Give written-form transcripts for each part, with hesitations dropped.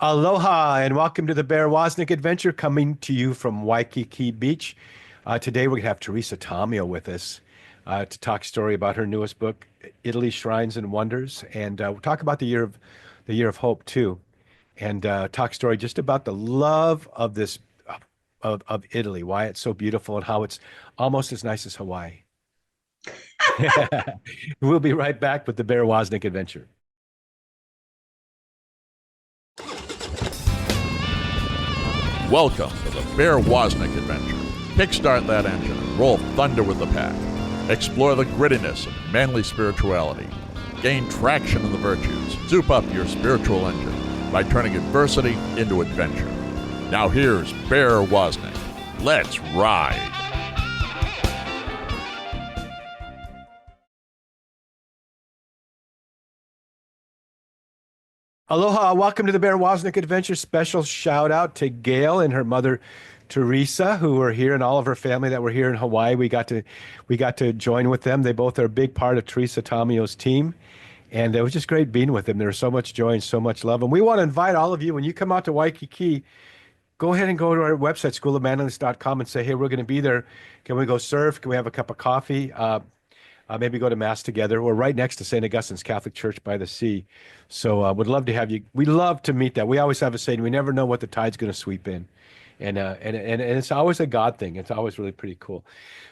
Aloha and welcome to the Bear Woznick Adventure coming to you from Waikiki Beach. Today we're going to have Teresa Tomeo with us to talk story about her newest book, Italy Shrines and Wonders, and we'll talk about the year of hope too, and talk story just about the love of this of Italy, why it's so beautiful and how it's almost as nice as Hawaii. We'll be right back with the Bear Woznick Adventure. Welcome to the Bear Woznick Adventure. Kickstart that engine and roll thunder with the pack. Explore the grittiness of manly spirituality. Gain traction in the virtues. Soup up your spiritual engine by turning adversity into adventure. Now here's Bear Woznick. Let's ride. Aloha, welcome to the Bear Woznick Adventure. Special shout out to Gail and her mother Teresa, who were here, and all of her family that were here in Hawaii. We got to join with them. They both are a big part of Teresa Tomeo's team. And it was just great being with them. There was so much joy and so much love. And we want to invite all of you, when you come out to Waikiki, go ahead and go to our website, schoolofmanliness.com, and say, hey, we're going to be there. Can we go surf? Can we have a cup of coffee? Maybe go to Mass together. We're right next to St. Augustine's Catholic Church by the sea. So would love to have you. We love to meet that. We always have a saying, we never know what the tide's going to sweep in. And it's always a God thing. It's always really pretty cool.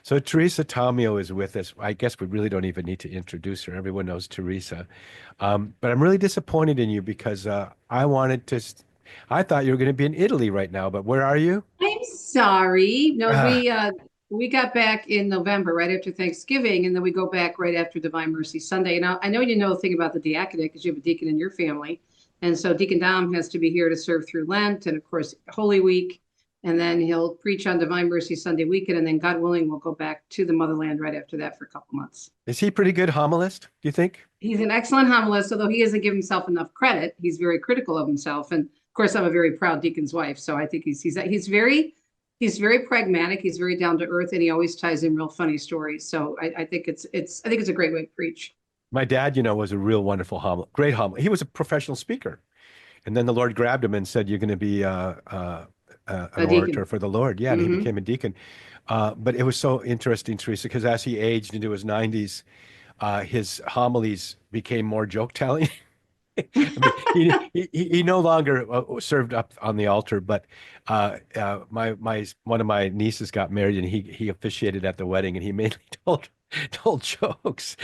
So Teresa Tomeo is with us. I guess we really don't even need to introduce her. Everyone knows Teresa. But I'm really disappointed in you because I thought you were going to be in Italy right now, but where are you? I'm sorry. No, Ah, we got back in November, right after Thanksgiving, and then we go back right after Divine Mercy Sunday. And I know you know the thing about the diaconate because you have a deacon in your family, and so Deacon Dom has to be here to serve through Lent and of course Holy Week, and then he'll preach on Divine Mercy Sunday weekend, and then God willing, we'll go back to the motherland right after that for a couple months. is he a pretty good homilist, do you think? He's an excellent homilist, although he doesn't give himself enough credit. He's very critical of himself, and of course, I'm a very proud deacon's wife, so I think he's very pragmatic. He's very down to earth, and he always ties in real funny stories. So I think it's a great way to preach. My dad, was a real wonderful great homily. He was a professional speaker. And then the Lord grabbed him and said, you're going to be A an orator deacon. for the Lord. Yeah, and he Hmm. became a deacon. But it was so interesting, Teresa, because as he aged into his 90s, his homilies became more joke telling. I mean, he no longer served up on the altar, but my one of my nieces got married, and he officiated at the wedding, and he mainly told jokes.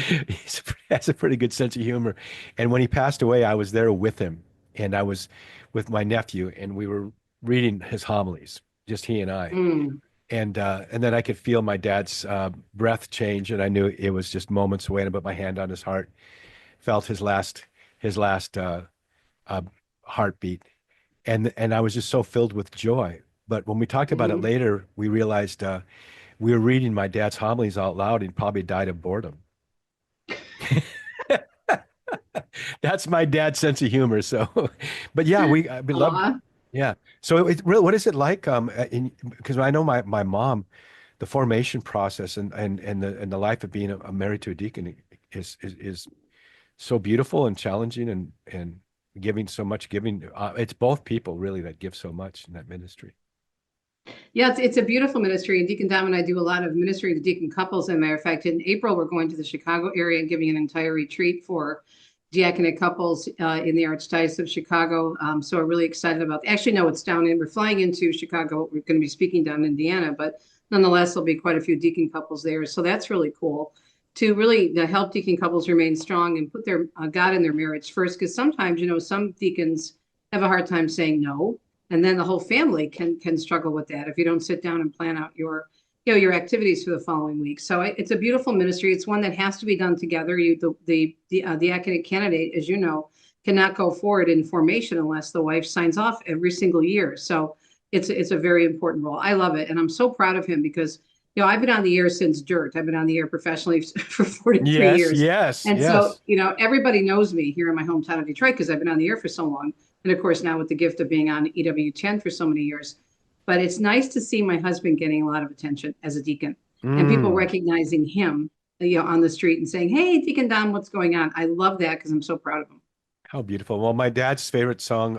Has a pretty good sense of humor. And when he passed away, I was there with him, and I was with my nephew, and we were reading his homilies, just he and I. Mm. And then I could feel my dad's breath change, and I knew it was just moments away. And I put my hand on his heart, felt his last uh, heartbeat, and I was just so filled with joy. But when we talked about it Hmm. later, we realized we were reading my dad's homilies out loud, and he probably died of boredom. That's my dad's sense of humor. So, but yeah, we loved. Aw. Yeah. So really, what is it like? Because I know my mom, the formation process and the life of being married to a deacon is so beautiful and challenging and giving so much giving. It's both people really that give so much in that ministry. Yeah, it's a beautiful ministry, and Deacon Dom and I do a lot of ministry to deacon couples. As a matter of fact, in April, we're going to the Chicago area and giving an entire retreat for diaconate couples in the Archdiocese of Chicago. So we're really excited about. Actually, no, it's down in. We're flying into Chicago. We're going to be speaking down in Indiana, but nonetheless, there'll be quite a few deacon couples there. So that's really cool to really to help deacon couples remain strong and put their God in their marriage first. Because sometimes, some deacons have a hard time saying no, and then the whole family can struggle with that if you don't sit down and plan out your activities for the following week. So it's a beautiful ministry. It's one that has to be done together. The academic candidate, as you know, cannot go forward in formation unless the wife signs off every single year. So it's a very important role. I love it, and I'm so proud of him because I've been on the air since dirt. I've been on the air professionally for 43 Yes, years. yes, And so, yes. everybody knows me here in my hometown of Detroit because I've been on the air for so long. And of course, now with the gift of being on EWTN for so many years. But it's nice to see my husband getting a lot of attention as a deacon and people Mm, recognizing him, on the street and saying, "Hey, Deacon Don, what's going on?" I love that because I'm so proud of him. how beautiful. Well, my dad's favorite song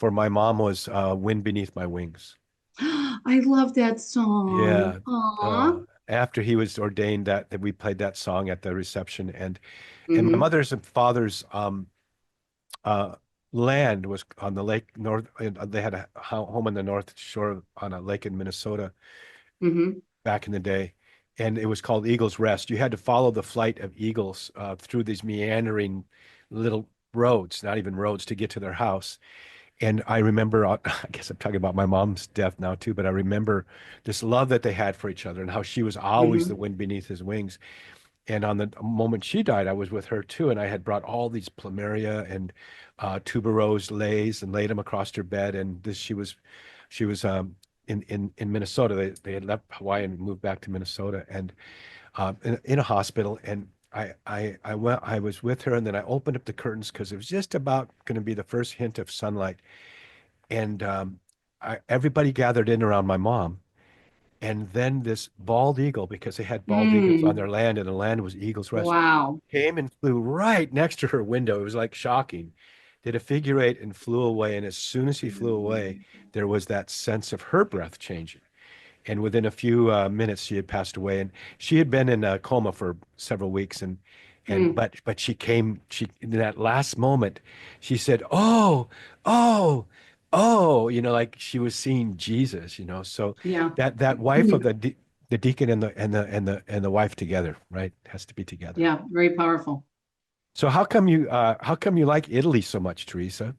for my mom was Wind Beneath My Wings. I love that song. Yeah. Aw. After he was ordained, that we played that song at the reception, and my Hmm. mother's and father's uh, land was on the lake north. They had a home on the north shore on a lake in Minnesota Hmm. back in the day, and it was called Eagle's Rest. You had to follow the flight of eagles through these meandering little roads, not even roads, to get to their house. And I remember, I guess I'm talking about my mom's death now too, but I remember this love that they had for each other and how she was always the Hmm. wind beneath his wings. And on the moment she died, I was with her too, and I had brought all these plumeria and tuberose leis and laid them across her bed. And she was in Minnesota. They had left Hawaii and moved back to Minnesota, and in a hospital. And I was with her, and then I opened up the curtains because it was just about going to be the first hint of sunlight, and everybody gathered in around my mom. And then this bald eagle, because they had bald eagles on Mm. their land, and the land was Eagle's Rest, Wow. came and flew right next to her window. It was like shocking. Did a figure eight and flew away. And as soon as he flew away, there was that sense of her breath changing. And within a few minutes, she had passed away. And she had been in a coma for several weeks. And Mm. but she came. She in that last moment, she said, "Oh, oh, oh," like she was seeing Jesus. So Yeah. that wife of the deacon and the wife together, right? Has to be together. Yeah. Very powerful. So how come you like Italy so much, Teresa?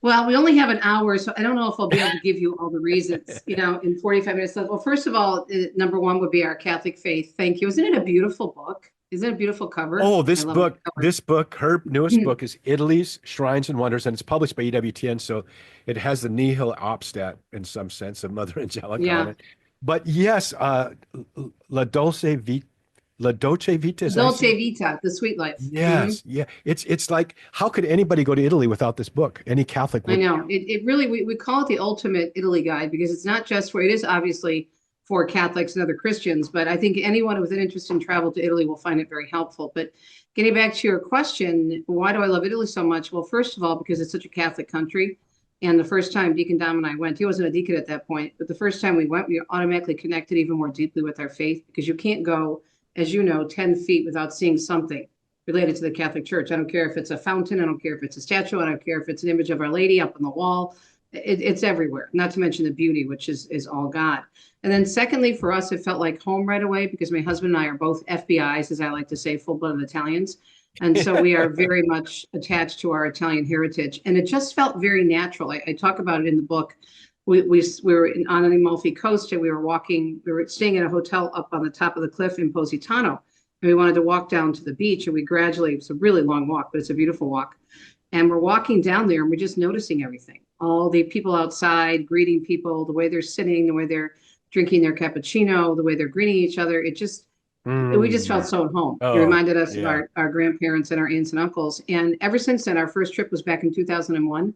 Well, we only have an hour, so I don't know if I'll be able to give you all the reasons, in 45 minutes. Well, first of all, number one would be our Catholic faith. Thank you. Isn't it a beautiful book? Isn't it a beautiful cover? Oh, I this love the book, cover. this book, her newest book is Italy's Shrines and Wonders, and it's published by EWTN, so it has the nihil obstat in some sense of Mother Angelica on Yeah. it. But yes, La Dolce Vita, La Dolce Vita, as I say. Dolce Vita, The Sweet Life. Hmm. Yes, yeah. It's like, how could anybody go to Italy without this book? Any Catholic I would. know. It really, we call it the ultimate Italy guide because it's not just for, it is obviously for Catholics and other Christians, but I think anyone with an interest in travel to Italy will find it very helpful. But getting back to your question, why do I love Italy so much? Well, first of all, because it's such a Catholic country. And the first time Deacon Dom and I went, he wasn't a deacon at that point, but the first time we went, we automatically connected even more deeply with our faith because you can't go, as you know, 10 feet without seeing something related to the Catholic Church. I don't care if it's a fountain, I don't care if it's a statue, I don't care if it's an image of Our Lady up on the wall. It's everywhere, not to mention the beauty, which is all God. And then secondly, for us, it felt like home right away because my husband and I are both FBIs, as I like to say, full-blooded Italians. And so we are very much attached to our Italian heritage. And it just felt very natural. I talk about it in the book. We were on an Amalfi Coast and we were staying in a hotel up on the top of the cliff in Positano. And we wanted to walk down to the beach and it's a really long walk, but it's a beautiful walk. And we're walking down there and we're just noticing everything. All the people outside greeting people, the way they're sitting, the way they're drinking their cappuccino, the way they're greeting each other. We just felt Mm. so at home. It Oh, reminded us of yeah. our grandparents and our aunts and uncles. And ever since then, our first trip was back in 2001.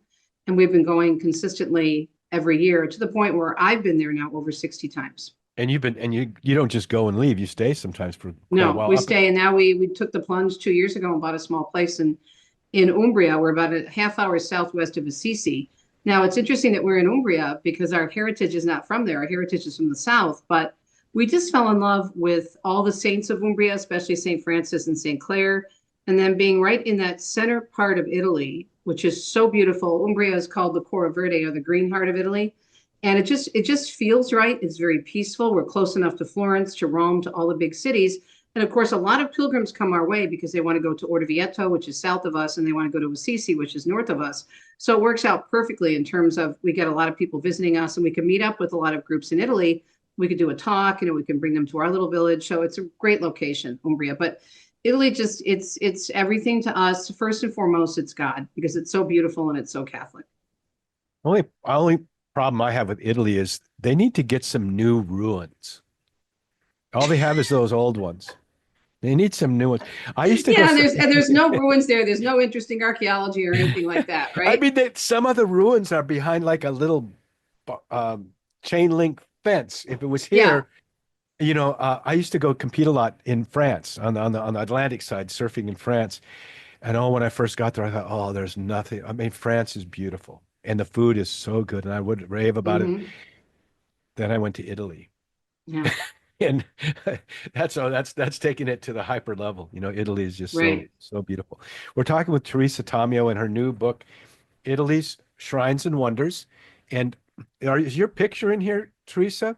And we've been going consistently every year to the point where I've been there now over 60 times. And you don't just go and leave. You stay sometimes for quite a No, while. we stay. And now we took the plunge 2 years ago and bought a small place in Umbria. We're about a half hour southwest of Assisi. Now, it's interesting that we're in Umbria because our heritage is not from there. Our heritage is from the south, but we just fell in love with all the saints of Umbria, especially St. Francis and St. Clare. And then being right in that center part of Italy, which is so beautiful. Umbria is called the Cora Verde, or the green heart of Italy. And it just feels right. It's very peaceful. We're close enough to Florence, to Rome, to all the big cities. And of course, a lot of pilgrims come our way because they want to go to Orvieto, which is south of us, and they want to go to Assisi, which is north of us. So it works out perfectly in terms of we get a lot of people visiting us, and we can meet up with a lot of groups in Italy. We could do a talk, we can bring them to our little village. So it's a great location, Umbria. But Italy just it's everything to us. First and foremost, it's God because it's so beautiful and it's so Catholic. Only problem I have with Italy is they need to get some new ruins. All they have is those old ones. They need some new ones. I used to go. Yeah, there's no ruins there. There's no interesting archaeology or anything like that, I right? mean, some of the ruins are behind like a little um, chain link fence. If it was Yeah. here, I used to go compete a lot in France on the Atlantic side, surfing in France, And oh, when I first got there, I thought, oh, there's nothing. I mean, France is beautiful and the food is so good, and I would rave about it. Hmm. Then I went to Italy, Yeah, and that's taking it to the hyper level. Italy is just so right. so beautiful. We're talking with Teresa Tomeo in her new book, Italy's Shrines and Wonders. And is your picture in here, Teresa?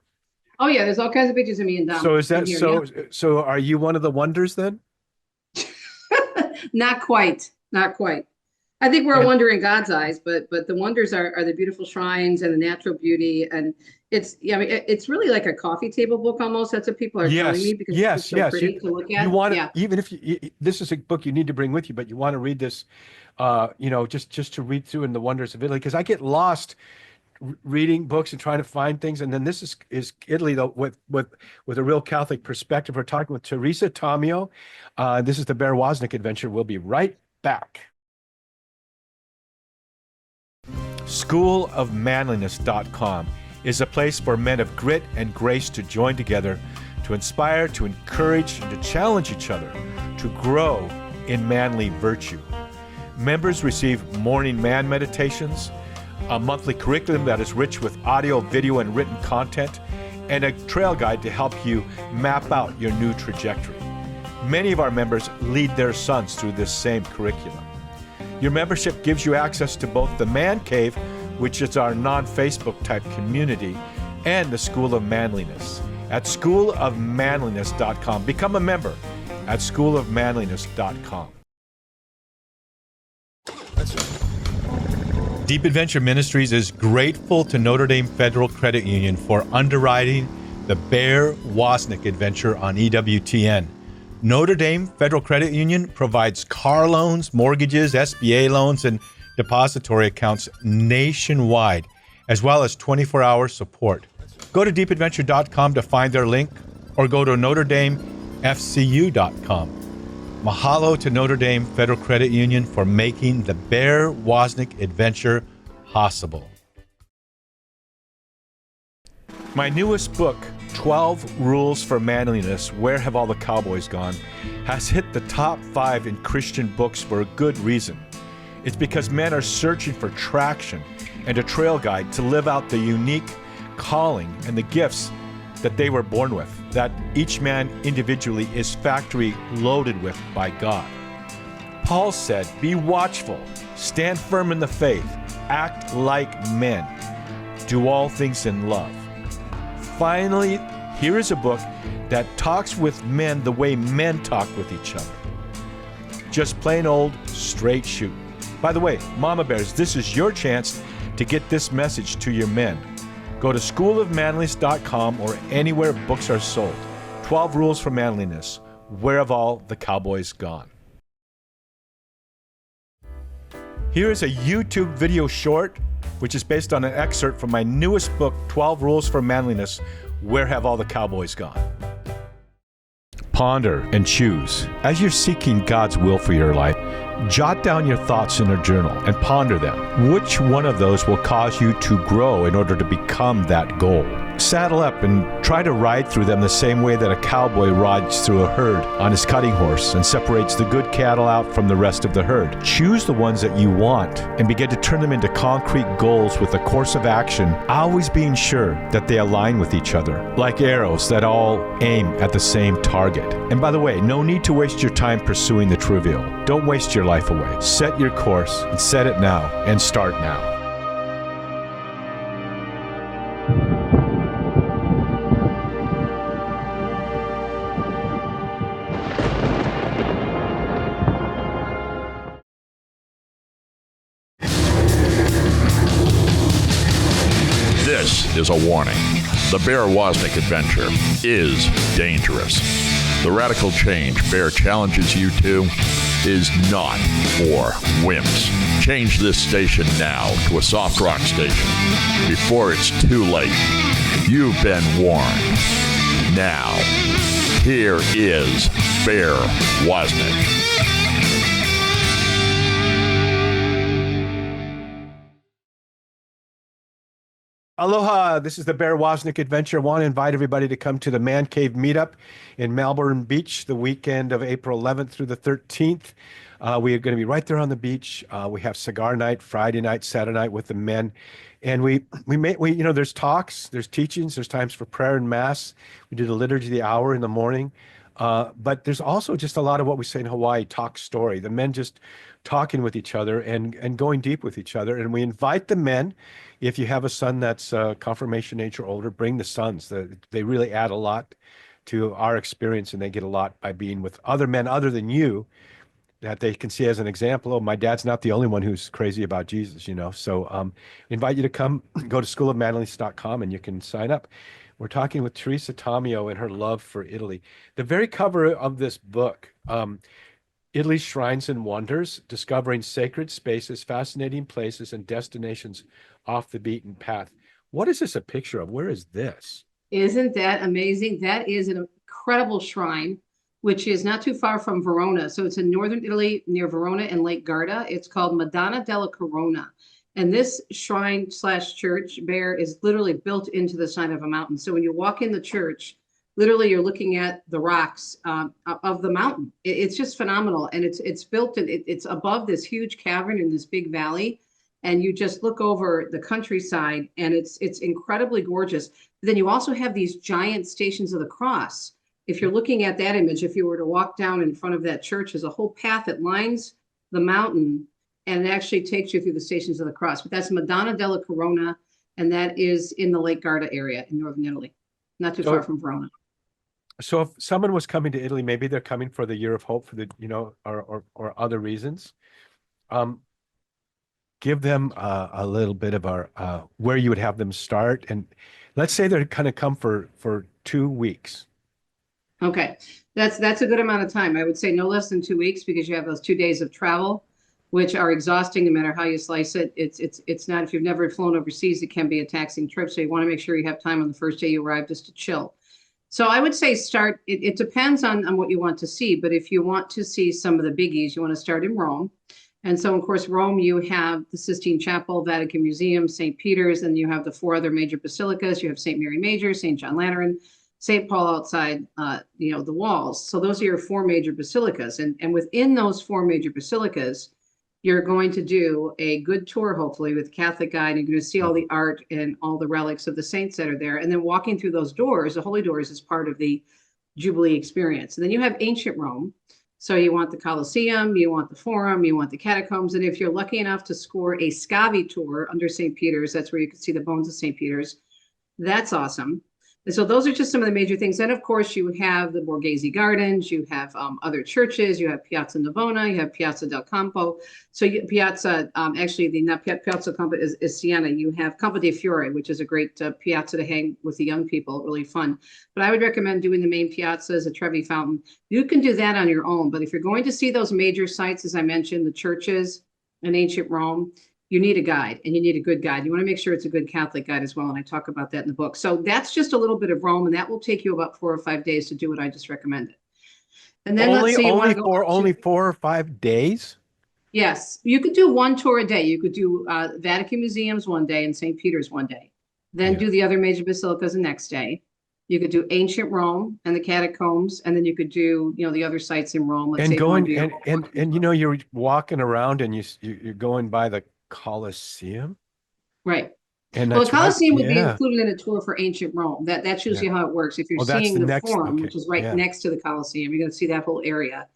Oh yeah, there's all kinds of pictures of me and So Dom is in that here. Yeah, so are you one of the wonders then? not quite, not quite. I think we're a And wonder in God's eyes, but the wonders are the beautiful shrines and the natural beauty, and it's yeah, I mean, it's really like a coffee table book almost. That's what people are telling me yes, because it's yes, so yes. pretty to look You at. want to, Yeah. even if this is a book you need to bring with you, but you want to read this, just to read through in the wonders of Italy, because I get lost reading books and trying to find things. And then this is Italy though with a real Catholic perspective. We're talking with Teresa Tomeo. This is the Bear Woznick Adventure. We'll be right back. Schoolofmanliness.com is a place for men of grit and grace to join together to inspire, to encourage, and to challenge each other to grow in manly virtue. Members receive morning man meditations, a monthly curriculum that is rich with audio, video, and written content, and a trail guide to help you map out your new trajectory. Many of our members lead their sons through this same curriculum. Your membership gives you access to both the Man Cave, which is our non-Facebook type community, and the School of Manliness at schoolofmanliness.com. Become a member at schoolofmanliness.com. Deep Adventure Ministries is grateful to Notre Dame Federal Credit Union for underwriting the Bear Woznick Adventure on EWTN. Notre Dame Federal Credit Union provides car loans, mortgages, SBA loans, and depository accounts nationwide, as well as 24-hour support. Go to deepadventure.com to find their link, or go to NotreDameFCU.com. Mahalo to Notre Dame Federal Credit Union for making the Bear Woznick Adventure possible. My newest book, 12 Rules for Manliness, Where Have All the Cowboys Gone?, has hit the top 5 in Christian books for a good reason. It's because men are searching for traction and a trail guide to live out the unique calling and the gifts that they were born with, that each man individually is factory loaded with by God. Paul said, "Be watchful, stand firm in the faith, act like men, do all things in love." Finally, here is a book that talks with men the way men talk with each other. Just plain old straight shoot. By the way, Mama Bears, this is your chance to get this message to your men. Go to schoolofmanliness.com or anywhere books are sold. 12 Rules for Manliness. Where have all the cowboys gone? Here is a YouTube video short, which is based on an excerpt from my newest book, 12 Rules for Manliness. Where have all the cowboys gone? Ponder and choose. As you're seeking God's will for your life, jot down your thoughts in a journal and ponder them. Which one of those will cause you to grow in order to become that goal? Saddle up and try to ride through them the same way that a cowboy rides through a herd on his cutting horse and separates the good cattle out from the rest of the herd. Choose the ones that you want and begin to turn them into concrete goals with a course of action, always being sure that they align with each other, like arrows that all aim at the same target. And by the way, no need to waste your time pursuing the trivial. Don't waste your life away. Set your course and set it now and start now. This is a warning. The Bear Woznick Adventure is dangerous. The radical change Bear challenges you to is not for wimps. Change this station now to a soft rock station before it's too late. You've been warned. Now, here is Bear Woznick. Aloha, this is the Bear Woznick Adventure. I want to invite everybody to come to the Man Cave Meetup in Melbourne Beach the weekend of April 11th through the 13th. We are going to be right there on the beach. We have cigar night, Friday night, Saturday night with the men. And there's talks, there's teachings, there's times for prayer and mass. We do the liturgy of the hour in the morning. But there's also just a lot of what we say in Hawaii, talk story, the men just talking with each other and going deep with each other. And we invite the men, if you have a son that's confirmation age or older, bring the sons. They really add a lot to our experience, and they get a lot by being with other men other than you that they can see as an example. Oh, my dad's not the only one who's crazy about Jesus. So invite you to come, go to schoolofmanliness.com and you can sign up. We're talking with Teresa Tomeo and her love for Italy. The very cover of this book, Italy's Shrines and Wonders, Discovering Sacred Spaces, Fascinating Places, and Destinations Off the Beaten Path. What is this a picture of? Where is this? Isn't that amazing? That is an incredible shrine, which is not too far from Verona. So it's in northern Italy near Verona and Lake Garda. It's called Madonna della Corona. And this shrine slash church, Bear, is literally built into the side of a mountain. So when you walk in the church, literally you're looking at the rocks of the mountain. It's just phenomenal. And it's built, it's above this huge cavern in this big valley. And you just look over the countryside and it's incredibly gorgeous. Then you also have these giant stations of the cross. If you're looking at that image, if you were to walk down in front of that church, there's a whole path that lines the mountain and it actually takes you through the Stations of the Cross. But that's Madonna della Corona, and that is in the Lake Garda area in northern Italy, not too far from Verona. So if someone was coming to Italy, maybe they're coming for the Year of Hope for or other reasons. Give them a little bit of where you would have them start, and let's say they're kind of come for 2 weeks. Okay, that's a good amount of time. I would say no less than 2 weeks because you have those 2 days of travel, which are exhausting no matter how you slice it. It's not, if you've never flown overseas, it can be a taxing trip. So you want to make sure you have time on the first day you arrive just to chill. So I would say start, it depends on what you want to see, but if you want to see some of the biggies, you want to start in Rome. And so, of course, Rome, you have the Sistine Chapel, Vatican Museum, St. Peter's, and you have the 4 other major basilicas. You have St. Mary Major, St. John Lateran, St. Paul outside, the walls. So those are your 4 major basilicas. And within those 4 major basilicas, you're going to do a good tour, hopefully, with Catholic guide. You're going to see all the art and all the relics of the saints that are there. And then walking through those doors, the holy doors, is part of the Jubilee experience. And then you have ancient Rome. So you want the Colosseum, you want the Forum, you want the catacombs. And if you're lucky enough to score a Scavi tour under St. Peter's, that's where you can see the bones of St. Peter's. That's awesome. And so those are just some of the major things. And of course, you have the Borghese Gardens, you have other churches, you have Piazza Navona, you have Piazza del Campo. So Piazza, actually, not Piazza del Campo is Siena. You have Campo dei Fiori, which is a great piazza to hang with the young people, really fun. But I would recommend doing the main piazzas, a Trevi Fountain. You can do that on your own. But if you're going to see those major sites, as I mentioned, the churches in ancient Rome, you need a guide, and you need a good guide. You want to make sure it's a good Catholic guide as well, and I talk about that in the book. So that's just a little bit of Rome, and that will take you about 4 or 5 days to do what I just recommended. And then let's say you want to go only 4 or 5 days? Yes, you could do 1 tour a day. You could do Vatican Museums one day and St. Peter's one day. Then do the other major basilicas the next day. You could do ancient Rome and the catacombs, and then you could do, the other sites in Rome. Let's say you're walking around and you're going by the Colosseum, right? And well, the Colosseum would be included in a tour for ancient Rome. That shows you how it works. If you're seeing the Forum, which is right next to the Colosseum, you're going to see that whole area.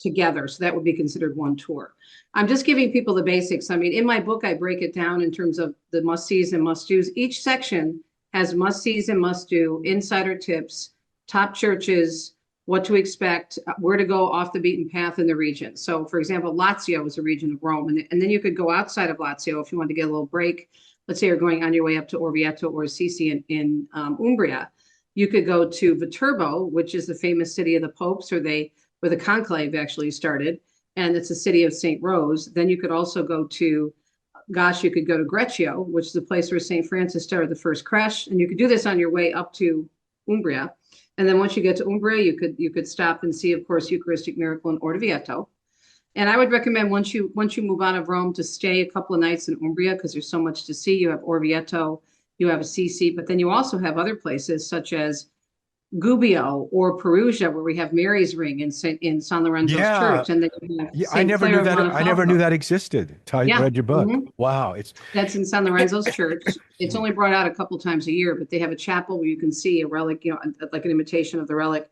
Together. So that would be considered 1 tour. I'm just giving people the basics. I mean, in my book, I break it down in terms of the must-sees and must-dos. Each section has must-sees and must-do, insider tips, top churches, what to expect, where to go off the beaten path in the region. So, for example, Lazio is a region of Rome. And then you could go outside of Lazio if you want to get a little break. Let's say you're going on your way up to Orvieto or Assisi in Umbria. You could go to Viterbo, which is the famous city of the popes, where the conclave actually started. And it's a city of St. Rose. Then you could also go to, you could go to Greccio, which is the place where St. Francis started the first creche. And you could do this on your way up to Umbria. And then once you get to Umbria, you could stop and see, of course, Eucharistic miracle in Orvieto. And I would recommend once you move out of Rome to stay a couple of nights in Umbria because there's so much to see. You have Orvieto, you have Assisi, but then you also have other places such as Gubbio or Perugia, where we have Mary's Ring in San Lorenzo's Yeah. church, and then you have Yeah, I St. never Clare knew of that. I never knew Montefeltro. that existed until I Yeah. read your book. Mhm. Wow, it's That's in San Lorenzo's church. It's only brought out a couple times a year, but they have a chapel where you can see a relic, like an imitation of the relic.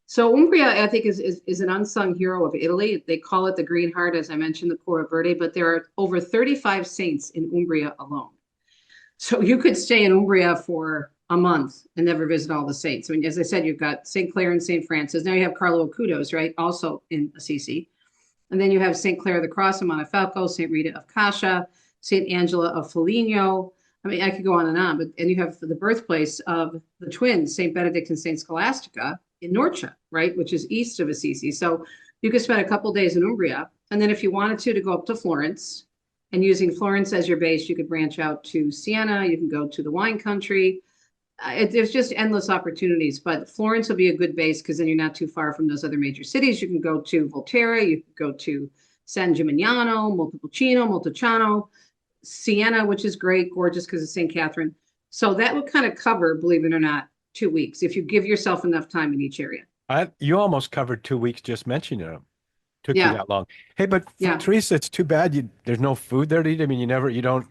So Umbria, I think, is an unsung hero of Italy. They call it the Green Heart, as I mentioned, the Cora Verde, but there are over 35 saints in Umbria alone. So you could stay in Umbria for a month and never visit all the saints. I mean, as I said, you've got St. Clare and St. Francis. Now you have Carlo Acutis, right? Also in Assisi. And then you have St. Clare of the Cross in Montefeltro, St. Rita of Cascia, St. Angela of Foligno. I mean, I could go on, and you have the birthplace of the twins, St. Benedict and St. Scholastica in Norcia, right, which is east of Assisi. So you could spend a couple days in Umbria. And then if you wanted to go up to Florence, and using Florence as your base, you could branch out to Siena, you can go to the wine country. There's just endless opportunities, but Florence will be a good base because then you're not too far from those other major cities. You can go to Volterra, you can go to San Gimignano, Montepulciano, Siena, which is great, gorgeous because of St. Catherine. So that would kind of cover, believe it or not, 2 weeks if you give yourself enough time in each area. you almost covered 2 weeks just mentioning them. Took you Yeah, that long. Hey, but yeah, Teresa, it's too bad there's no food there to eat. I mean, you don't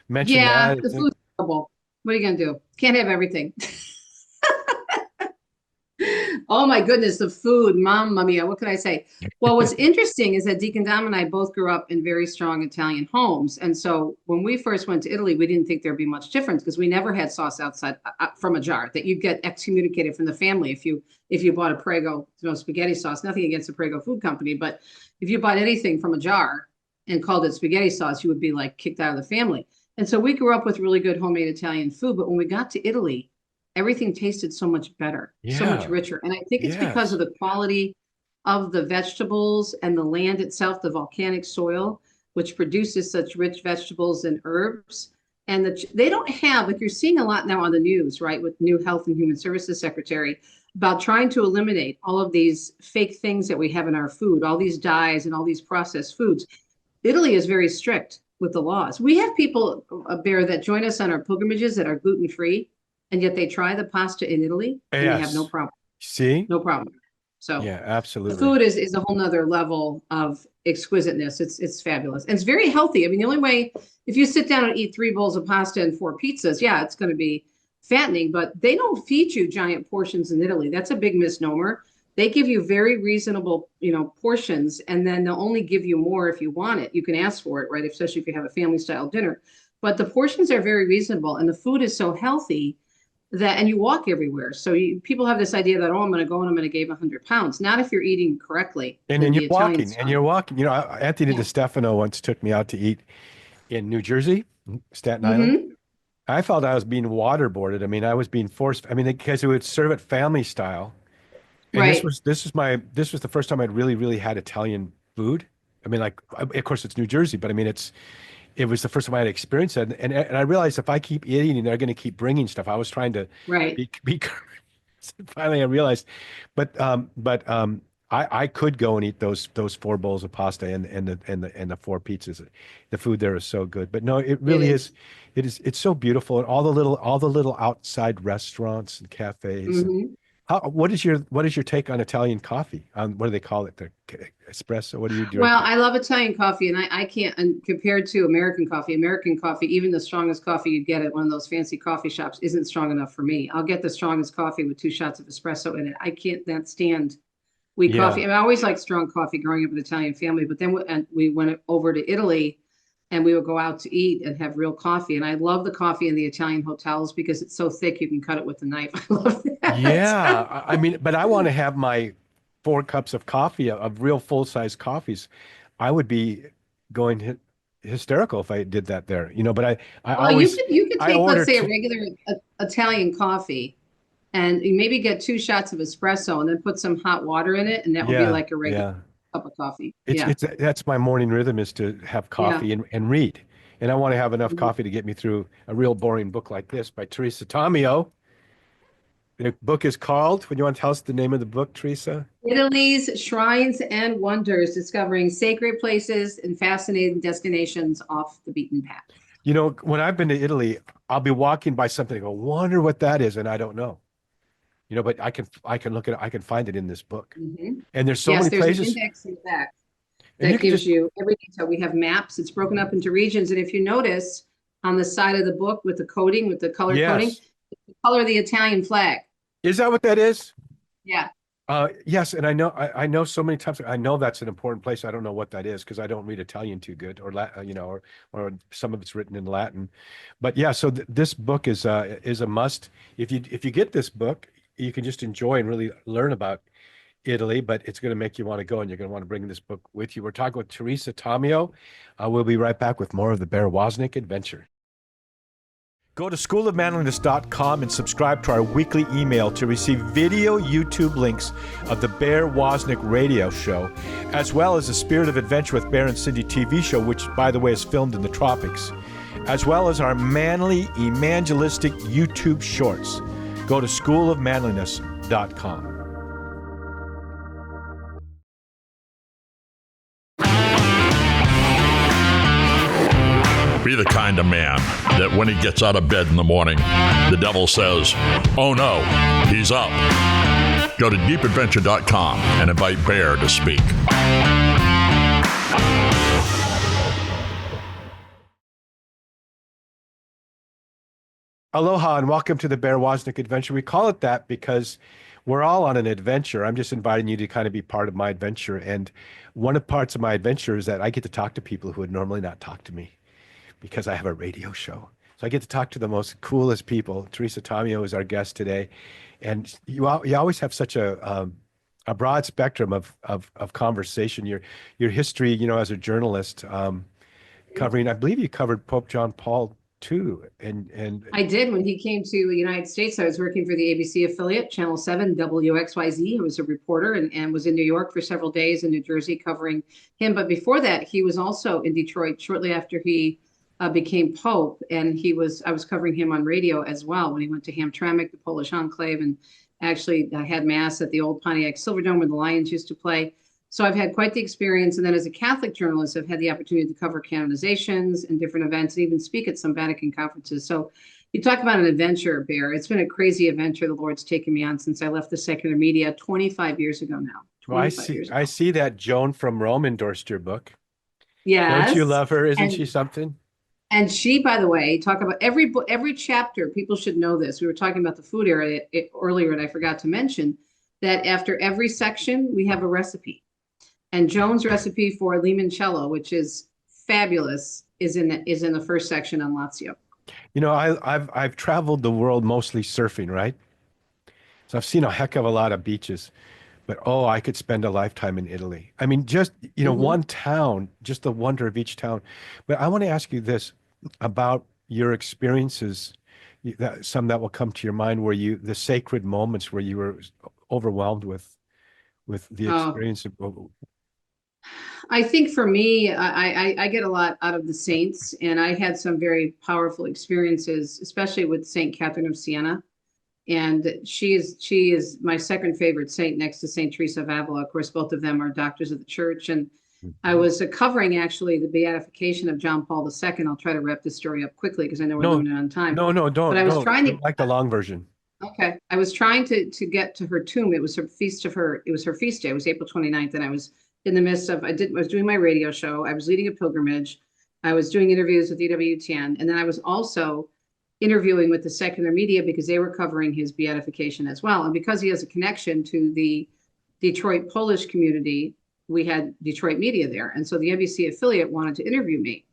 mention yeah. that. The food's horrible. What are you gonna do? Can't have everything. Oh my goodness, the food, mamma mia, what can I say? Well, what's interesting is that Deacon Dom and I both grew up in very strong Italian homes. And so when we first went to Italy, we didn't think there'd be much difference because we never had sauce outside from a jar that you'd get excommunicated from the family if you bought a Prego, spaghetti sauce. Nothing against the Prego food company, but if you bought anything from a jar and called it spaghetti sauce, you would be like kicked out of the family. And so we grew up with really good homemade Italian food. But when we got to Italy, everything tasted so much better, so much Yeah. richer. And I think it's because of Yes. the quality of the vegetables and the land itself, the volcanic soil, which produces such rich vegetables and herbs. And they don't have, like you're seeing a lot now on the news, right, with new Health and Human Services Secretary about trying to eliminate all of these fake things that we have in our food, all these dyes and all these processed foods. Italy is very strict with the laws. We have people, Bear, that join us on our pilgrimages that are gluten free, and yet they try the pasta in Italy and they have no Yes. problem. See? No problem. So Yeah, the absolutely. food is a whole nother level of exquisiteness. It's fabulous. And it's very healthy. I mean, the only way if you sit down and eat 3 bowls of pasta and 4 pizzas, yeah, it's going to be fattening, but they don't feed you giant portions in Italy. That's a big misnomer. They give you very reasonable, portions, and then they'll only give you more if you want it. You can ask for it, right? Especially if you have a family style dinner. But the portions are very reasonable and the food is so healthy and you walk everywhere. So people have this idea that, oh, I'm going to go and I'm going to gain 100 pounds. Not if you're eating correctly And in then the Italian style. you're walking. Anthony Yeah. DeStefano once took me out to eat in New Jersey, Staten Island. Hmm. I felt I was being waterboarded. I mean, I was being forced. I mean, because it would serve it family style. And Right. this was the first time I'd really, really had Italian food. I mean, like, of course, it's New Jersey, but I mean, it was the first time I had experienced it. And I realized if I keep eating, they're going to keep bringing stuff. I was trying to Right. be finally I realized, but I could go and eat those 4 bowls of pasta and the 4 pizzas. The food there is so good. But no, it It really is. is. It's so beautiful, and all the little outside restaurants and cafes. And Hmm. what is your take on Italian coffee? What do they call it? The espresso? What do you drink Well, there? I love Italian coffee, and I can't, and compared to American coffee, even the strongest coffee you get at one of those fancy coffee shops isn't strong enough for me. I'll get the strongest coffee with 2 shots of espresso in it. I can't not stand weak coffee. Yeah. I mean, I always liked strong coffee growing up in an Italian family, but then we went over to Italy and we would go out to eat and have real coffee. And I love the coffee in the Italian hotels because it's so thick you can cut it with a knife. I love that. Yeah, I mean, but I want to have my 4 cups of coffee of real full-size coffees. I would be going hysterical if I did that there, But I Well, you always could you could I take, let's order say, a two. regular Italian coffee and you maybe get 2 shots of espresso and then put some hot water in it, and that would be Yeah, like a regular yeah. cup of coffee. It's Yeah. it's that's my morning rhythm is to have Yeah. coffee and read, and I want to have enough Mhm. coffee to get me through a real boring book like this by Teresa Tomeo. The book is called, would you want to tell us the name of the book, Teresa? Italy's Shrines and Wonders, discovering sacred places and fascinating destinations off the beaten path. You know, when I've been to Italy, I'll be walking by something and go, wonder what that is, and I don't know. You know, but I can look at it, I can find it in this book. Mhm. And there's so Yes, many there's an places, index in the back and you that can gives just, you every detail. We have maps. It's broken up into regions. And if you notice on the side of the book with the coding, with the color coding, yes. the color of the Italian flag. Is that what that is? Yeah. Yes, and I know so many times I know that's an important place. I don't know what that is because I don't read Italian too good, or or some of it's written in Latin. But yeah, so this book is a must. If you get this book, you can just enjoy and really learn about Italy. But it's going to make you want to go, and you're going to want to bring this book with you. We're talking with Teresa Tomeo. We'll be right back with more of the Bear Woznick adventure. Go to schoolofmanliness.com and subscribe to our weekly email to receive video YouTube links of the Bear Woznick radio show, as well as the Spirit of Adventure with Bear and Cindy TV show, which, by the way, is filmed in the tropics, as well as our manly evangelistic YouTube shorts. Go to schoolofmanliness.com. Be the kind of man that when he gets out of bed in the morning, the devil says, "Oh no, he's up." Go to deepenadventure.com and invite Bear to speak. Aloha and welcome to the Bear Woznick Adventure. We call it that because we're all on an adventure. I'm just inviting you to kind of be part of my adventure. And one of the parts of my adventure is that I get to talk to people who would normally not talk to me, because I have a radio show. So I get to talk to the most coolest people. Teresa Tomeo is our guest today. And you always have such a broad spectrum of conversation. Your history, as a journalist, covering, I believe you covered Pope John Paul II. And I did. When he came to the United States, I was working for the ABC affiliate, Channel 7, WXYZ. I was a reporter and was in New York for several days, in New Jersey covering him. But before that, he was also in Detroit shortly after he became Pope. And I was covering him on radio as well when he went to Hamtramck, the Polish enclave. And actually, I had Mass at the old Pontiac Silverdome where the Lions used to play. So I've had quite the experience. And then as a Catholic journalist, I've had the opportunity to cover canonizations and different events and even speak at some Vatican conferences. So you talk about an adventure, Bear. It's been a crazy adventure the Lord's taken me on since I left the secular media 25 years ago now. well, I see that Joan from Rome endorsed your book. Yes. Don't you love her? Isn't And she something? And she, by the way, talk about every chapter. People should know this. We were talking about the food area earlier, and I forgot to mention that after every section, we have a recipe. And Joan's recipe for limoncello, which is fabulous, is in the first section on Lazio. I've traveled the world mostly surfing, right? So I've seen a heck of a lot of beaches, but I could spend a lifetime in Italy. I mean, just, one town, just the wonder of each town. But I want to ask you this about your experiences, some that will come to your mind where the sacred moments where you were overwhelmed with the experience of. I think for me, I get a lot out of the saints, and I had some very powerful experiences, especially with Saint Catherine of Siena. And she is my second favorite saint next to Saint Teresa of Avila. Of course, both of them are doctors of the church. And I was covering actually the beatification of John Paul II. I'll try to wrap this story up quickly because I know we're limited on time. No, don't. But I was trying to like the long version. Okay. I was trying to get to her tomb. It was her feast day. It was April 29th. And I was in the midst of, I was doing my radio show. I was leading a pilgrimage. I was doing interviews with EWTN. And then I was also interviewing with the secular media because they were covering his beatification as well. And because he has a connection to the Detroit Polish community, we had Detroit media there. And so the NBC affiliate wanted to interview me.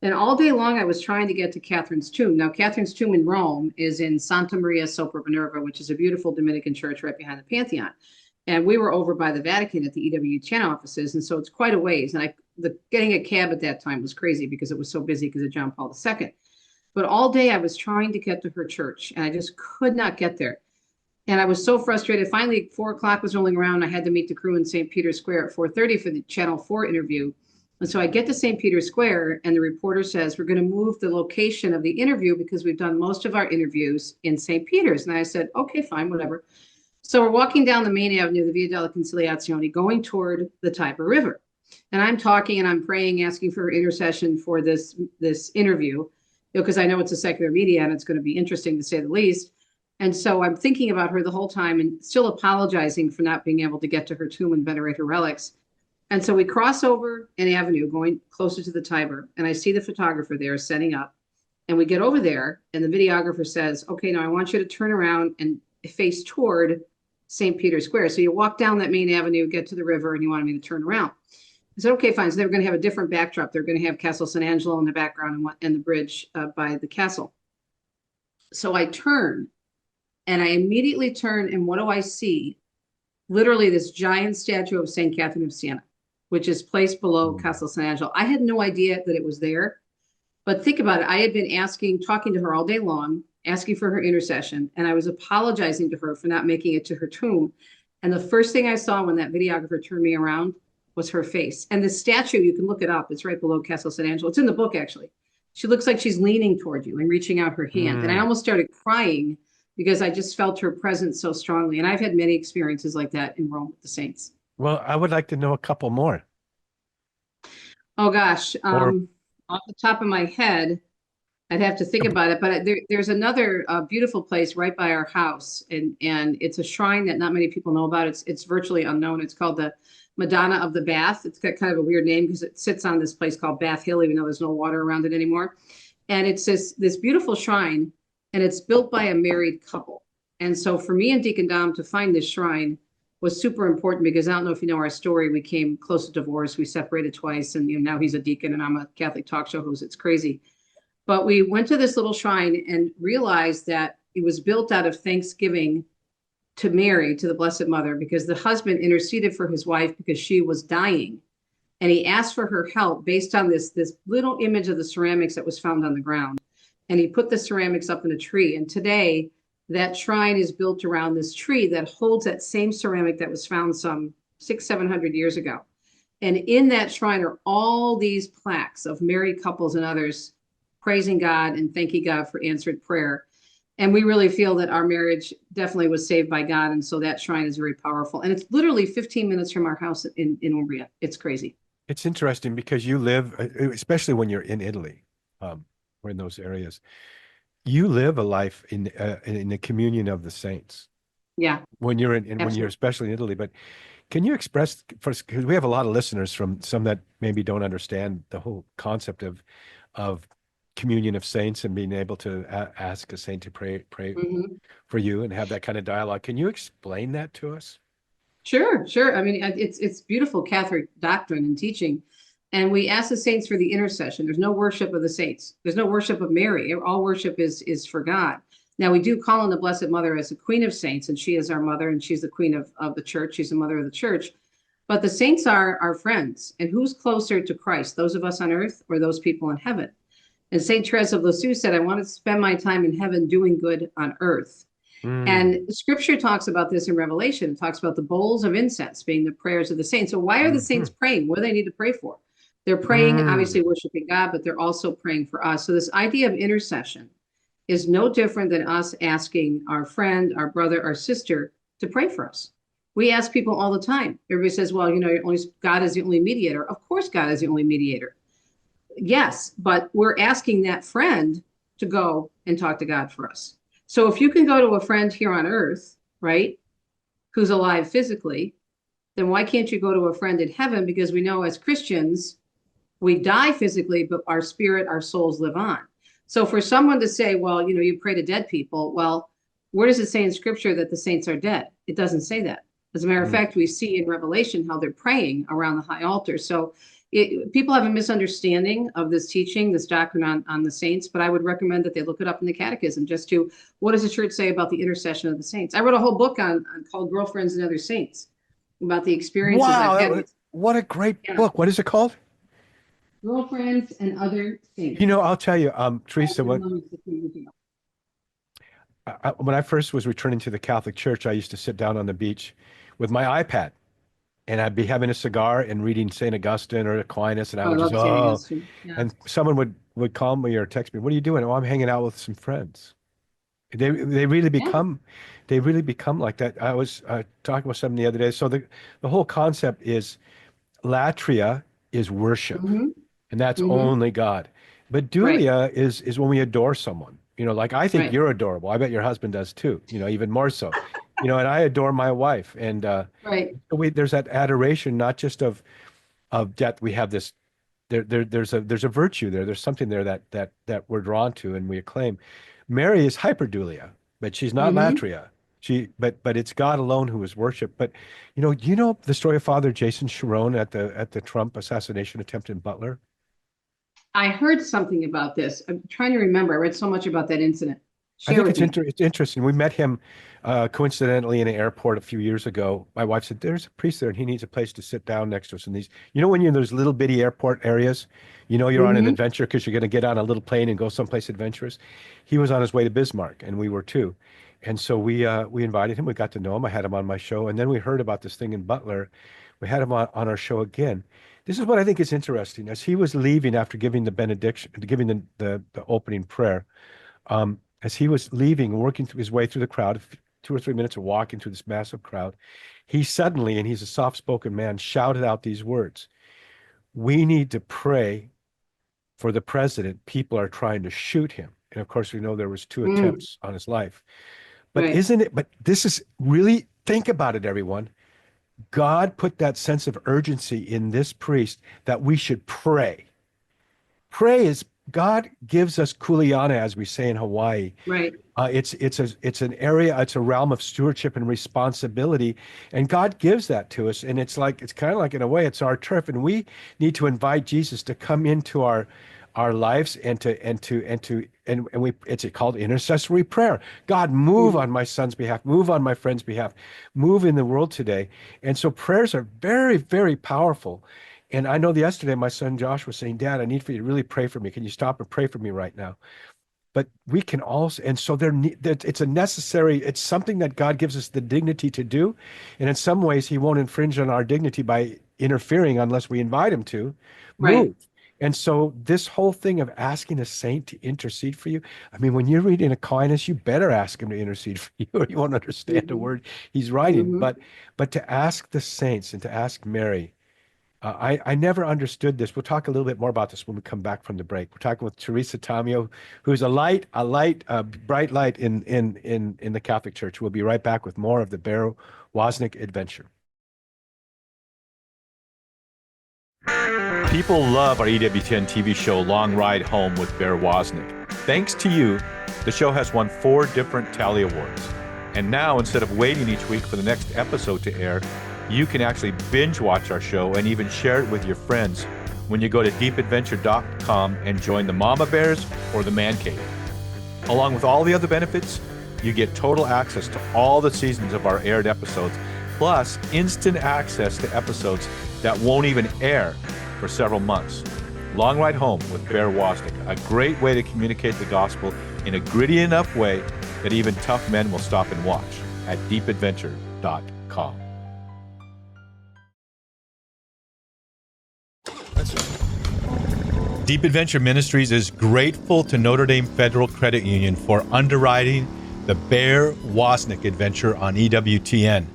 And all day long, I was trying to get to Catherine's tomb. Now, Catherine's tomb in Rome is in Santa Maria sopra Minerva, which is a beautiful Dominican church right behind the Pantheon. And we were over by the Vatican at the EWTN offices. And so it's quite a ways. And getting a cab at that time was crazy because it was so busy because of John Paul II. But all day I was trying to get to her church and I just could not get there. And I was so frustrated. Finally, 4 o'clock was rolling around. I had to meet the crew in St. Peter's Square at 4:30 for the Channel 4 interview. And so I get to St. Peter's Square, and the reporter says, we're going to move the location of the interview because we've done most of our interviews in St. Peter's. And I said, okay, fine, whatever. So we're walking down the main avenue, the Via della Conciliazione, going toward the Tiber River. And I'm talking and I'm praying, asking for intercession for this interview, because I know it's a secular media and it's going to be interesting to say the least. And so I'm thinking about her the whole time and still apologizing for not being able to get to her tomb and venerate her relics. And so we cross over an avenue going closer to the Tiber, and I see the photographer there setting up. And we get over there, and the videographer says, okay, now I want you to turn around and face toward St. Peter's Square. So you walk down that main avenue, get to the river, and you wanted me to turn around. I said, okay, fine. So they were going to have a different backdrop. They're going to have Castle San Angelo in the background and the bridge by the castle. So I turn, and I immediately turn, and what do I see? Literally this giant statue of St. Catherine of Siena, which is placed below Castle San Angelo. I had no idea that it was there, but think about it. I had been talking to her all day long, asking for her intercession, and I was apologizing to her for not making it to her tomb. And the first thing I saw when that videographer turned me around was her face. And the statue, you can look it up. It's right below Castle San Angelo. It's in the book, actually. She looks like she's leaning toward you and reaching out her hand. And I almost started crying because I just felt her presence so strongly. And I've had many experiences like that in Rome with the saints. Well, I would like to know a couple more. Oh gosh, off the top of my head, I'd have to think about it. But there's another beautiful place right by our house, and it's a shrine that not many people know about. It's virtually unknown. It's called the Madonna of the Bath. It's got kind of a weird name because it sits on this place called Bath Hill, even though there's no water around it anymore. And it's this beautiful shrine, and it's built by a married couple. And so for me and Deacon Dom to find this shrine was super important, because I don't know if you know our story. We came close to divorce. We separated twice, and now he's a deacon and I'm a Catholic talk show host. It's crazy. But we went to this little shrine and realized that it was built out of thanksgiving to Mary, to the Blessed Mother, because the husband interceded for his wife because she was dying. And he asked for her help based on this little image of the ceramics that was found on the ground. And he put the ceramics up in a tree. And today, that shrine is built around this tree that holds that same ceramic that was found some 600-700 years ago. And in that shrine are all these plaques of married couples and others praising God and thanking God for answered prayer. And we really feel that our marriage definitely was saved by God. And so that shrine is very powerful. And it's literally 15 minutes from our house in Umbria. It's crazy. It's interesting because you live, especially when you're in Italy, or in those areas, you live a life in the communion of the saints. Yeah. When you're when you're especially in Italy. But can you express first, because we have a lot of listeners from some that maybe don't understand the whole concept of communion of saints and being able to ask a saint to pray for you and have that kind of dialogue. Can you explain that to us? Sure. I mean, it's beautiful Catholic doctrine and teaching. And we ask the saints for the intercession. There's no worship of the saints. There's no worship of Mary. All worship is for God. Now, we do call on the Blessed Mother as the Queen of Saints, and she is our mother, and she's the Queen of the Church. She's the mother of the Church. But the saints are our friends. And who's closer to Christ, those of us on earth or those people in heaven? And St. Teresa of Lisieux said, I want to spend my time in heaven doing good on earth. And scripture talks about this in Revelation. It talks about the bowls of incense being the prayers of the saints. So why are the saints praying? What do they need to pray for? They're praying, obviously worshiping God, but they're also praying for us. So this idea of intercession is no different than us asking our friend, our brother, our sister to pray for us. We ask people all the time. Everybody says, well, God is the only mediator. Of course, God is the only mediator. Yes, but we're asking that friend to go and talk to God for us. So if you can go to a friend here on earth, right, who's alive physically, then why can't you go to a friend in heaven? Because we know as Christians, we die physically, but our spirit, our souls live on. So for someone to say, well, you pray to dead people, well, where does it say in scripture that the saints are dead? It doesn't say that. As a matter of fact, we see in Revelation how they're praying around the high altar. So people have a misunderstanding of this teaching, this doctrine on the saints, but I would recommend that they look it up in the catechism just to, what does the church say about the intercession of the saints? I wrote a whole book on called Girlfriends and Other Saints, about the experiences I've had. What a great book. What is it called? Girlfriends and Other Saints. I'll tell you, Teresa, when I first was returning to the Catholic Church, I used to sit down on the beach with my iPad and I'd be having a cigar and reading St. Augustine or Aquinas, and I Oh, I would just, love St. Augustine. Yeah. and someone would call me or text me, "What are you doing?" "Oh, I'm hanging out with some friends." They really Yeah. become like that. I was talking with someone the other day. So the whole concept is latria is worship, Hmm. and that's Hmm. only God. But Right. dulia is when we adore someone. Like I think Right. you're adorable. I bet your husband does too. Even more so. And I adore my wife, and Right. there's that adoration, not just of death. We have this there's a virtue there. There's something there that we're drawn to and we acclaim. Mary is hyperdulia, but she's not Hmm. latria. But it's God alone who is worshipped. But the story of Father Jason Sharon at the Trump assassination attempt in Butler? I heard something about this. I'm trying to remember. I read so much about that incident. I Share think with me. it's interesting. We met him coincidentally in an airport a few years ago. My wife said, "There's a priest there, and he needs a place to sit down next to us." And when you're in those little bitty airport areas, you're on an Hmm. adventure because you're going to get on a little plane and go someplace adventurous. He was on his way to Bismarck, and we were too. And so we invited him. We got to know him. I had him on my show, and then we heard about this thing in Butler. We had him on our show again. This is what I think is interesting. As he was leaving after giving the benediction, giving the opening prayer. As he was leaving, working through his way through the crowd, 2 or 3 minutes of walking through this massive crowd, he suddenly, and he's a soft-spoken man, shouted out these words: "We need to pray for the president. People are trying to shoot him." And of course, we know there was two Mm. attempts on his life. But Right. isn't it? But this is really, think about it, everyone. God put that sense of urgency in this priest that we should pray. Pray is God gives us kuleana, as we say in Hawaii. Right. It's an area, it's a realm of stewardship and responsibility, and God gives that to us. And it's kind of like, in a way, it's our turf, and we need to invite Jesus to come into our lives and we it's called intercessory prayer. God, move Mm. on my son's behalf, move on my friend's behalf, move in the world today. And so prayers are very, very powerful. And I know yesterday my son Josh was saying, "Dad, I need for you to really pray for me. Can you stop and pray for me right now?" But we can also, and so it's a necessary, it's something that God gives us the dignity to do. And in some ways, he won't infringe on our dignity by interfering unless we invite him to Right. move. And so this whole thing of asking a saint to intercede for you, I mean, when you're reading Aquinas, you better ask him to intercede for you, or you won't understand a Hmm. word he's writing. Hmm. But to ask the saints and to ask Mary, I never understood this. We'll talk a little bit more about this when we come back from the break. We're talking with Teresa Tomeo, who's a bright light in the Catholic Church. We'll be right back with more of the Bear Woznick adventure. People love our EWTN TV show, Long Ride Home with Bear Woznick. Thanks to you, the show has won 4 different Tally Awards. And now, instead of waiting each week for the next episode to air, you can actually binge watch our show and even share it with your friends when you go to deepadventure.com and join the Mama Bears or the Man Cave. Along with all the other benefits, you get total access to all the seasons of our aired episodes, plus instant access to episodes that won't even air for several months. Long Ride Home with Bear Woznick, a great way to communicate the gospel in a gritty enough way that even tough men will stop and watch at deepadventure.com. Deep Adventure Ministries is grateful to Notre Dame Federal Credit Union for underwriting the Bear Woznick adventure on EWTN.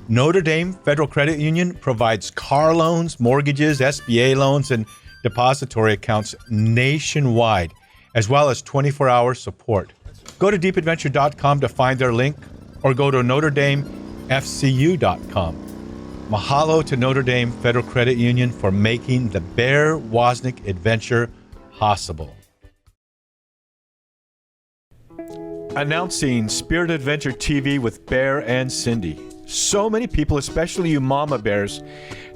Notre Dame Federal Credit Union provides car loans, mortgages, SBA loans, and depository accounts nationwide, as well as 24-hour support. Go to deepadventure.com to find their link, or go to NotreDameFCU.com. Mahalo to Notre Dame Federal Credit Union for making the Bear Woznick adventure possible. Announcing Spirit Adventure TV with Bear and Cindy. So many people, especially you mama bears,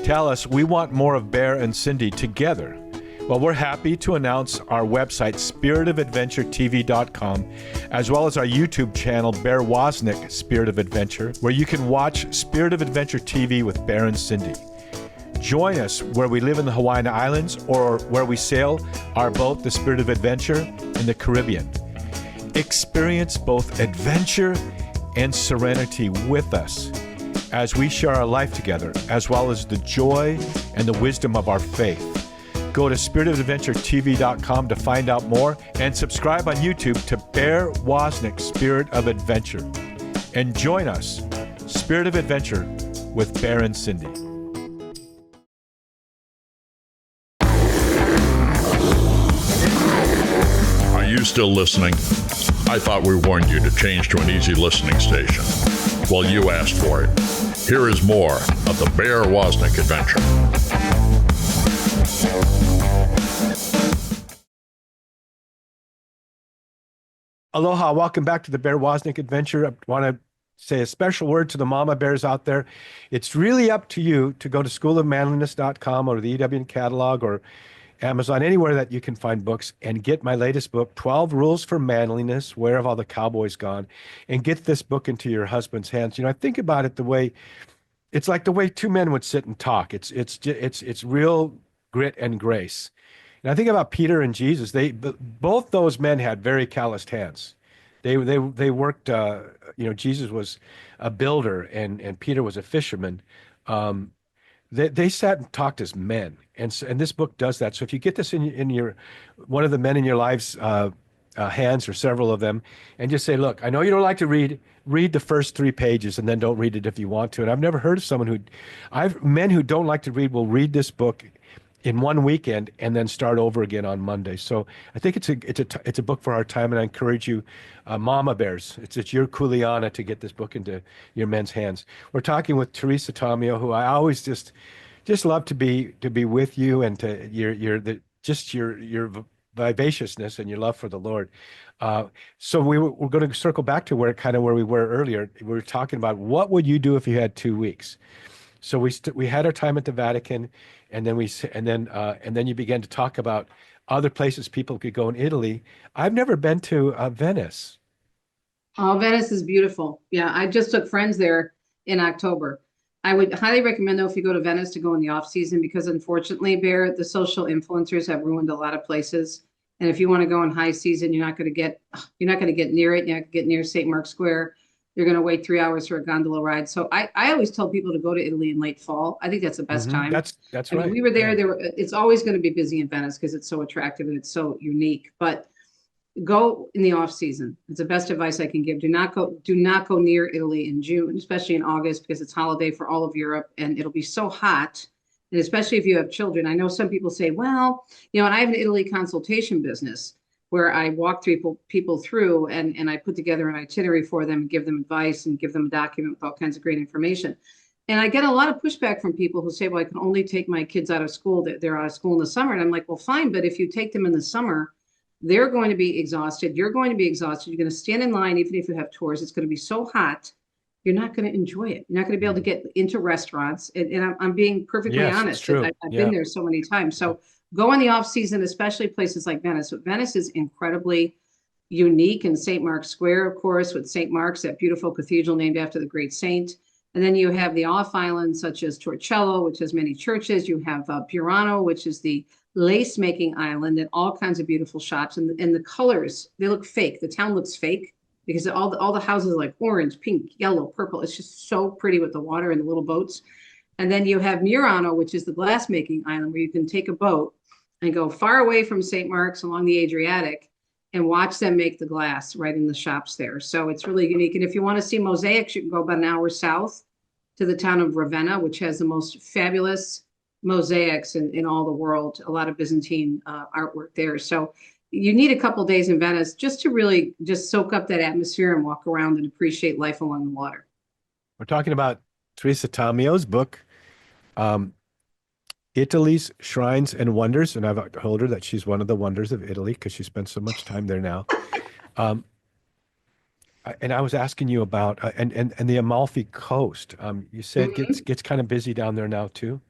tell us we want more of Bear and Cindy together. Well, we're happy to announce our website, spiritofadventuretv.com, as well as our YouTube channel, Bear Woznick Spirit of Adventure, where you can watch Spirit of Adventure TV with Bear and Cindy. Join us where we live in the Hawaiian Islands or where we sail our boat, the Spirit of Adventure, in the Caribbean. Experience both adventure and serenity with us. as we share our life together, as well as the joy and the wisdom of our faith. Go to spiritofadventuretv.com to find out more and subscribe on YouTube to Bear Woznick Spirit of Adventure. And join us, Spirit of Adventure, with Bear and Cindy. Are you still listening? I thought we warned you to change to an easy listening station. Well, you asked for it. Here is more of the Bear Woznick Adventure. Aloha, welcome back to the Bear Woznick Adventure. I want to say a special word to the mama bears out there. It's really up to you to go to schoolofmanliness.com or the EWN catalog or Amazon, anywhere that you can find books, and get my latest book, 12 Rules for Manliness, Where Have All the Cowboys Gone? And get this book into your husband's hands. You know, I think about it the way, it's like the way two men would sit and talk. It's real grit and grace. And I think about Peter and Jesus. Both those men had very calloused hands. They worked. Jesus was a builder, and Peter was a fisherman. They sat and talked as men, and this book does that. So if you get this in your one of the men in your lives hands, or several of them, and just say, look, I know you don't like to read the first 3 pages and then don't read it if you want to. And I've never heard of someone men who don't like to read will read this book in one weekend and then start over again on Monday. So I think it's a book for our time, and I encourage you, mama bears, it's your kuleana to get this book into your men's hands. We're talking with Teresa Tomeo, who I always just love to be with you, and to your vivaciousness and your love for the Lord. So we're going to circle back to where we were earlier. We were talking about what would you do if you had 2 weeks. So we had our time at the Vatican, and then you began to talk about other places people could go in Italy. I've never been to Venice. Oh, Venice is beautiful. Yeah, I just took friends there in October. I would highly recommend, though, if you go to Venice, to go in the off season, because unfortunately, Bear, the social influencers have ruined a lot of places. And if you want to go in high season, you're not going to get near it. You're not going to get near St. Mark's Square. You're going to wait 3 hours for a gondola ride. So I always tell people to go to Italy in late fall. I think that's the best time. That's right. When we were there, it's always going to be busy in Venice because it's so attractive and it's so unique. But go in the off season. It's the best advice I can give. Do not go near Italy in June, especially in August, because it's holiday for all of Europe and it'll be so hot. And especially if you have children. I know some people say, well, and I have an Italy consultation business where I walk people through and I put together an itinerary for them and give them advice and give them a document with all kinds of great information. And I get a lot of pushback from people who say, well, I can only take my kids out of school. They're out of school in the summer. And I'm like, well, fine. But if you take them in the summer, they're going to be exhausted. You're going to be exhausted. You're going to stand in line, even if you have tours. It's going to be so hot. You're not going to enjoy it. You're not going to be able to get into restaurants. And I'm being perfectly honest. True. I've been there so many times. So go in the off season, especially places like Venice. Venice is incredibly unique, in St. Mark's Square, of course, with St. Mark's, that beautiful cathedral named after the great saint. And then you have the off islands such as Torcello, which has many churches. You have Burano, which is the lace making island, and all kinds of beautiful shops. And the colors, they look fake. The town looks fake because all the houses are like orange, pink, yellow, purple. It's just so pretty with the water and the little boats. And then you have Murano, which is the glass making island, where you can take a boat and go far away from St. Mark's along the Adriatic and watch them make the glass right in the shops there. So it's really unique. And if you want to see mosaics, you can go about an hour south to the town of Ravenna, which has the most fabulous mosaics in all the world, a lot of Byzantine artwork there. So you need a couple of days in Venice just to really just soak up that atmosphere and walk around and appreciate life along the water. We're talking about Teresa Tomeo's book, Italy's Shrines and Wonders, and I've told her that she's one of the wonders of Italy because she spends so much time there now. And I was asking you about and the Amalfi Coast. You said gets kind of busy down there now too.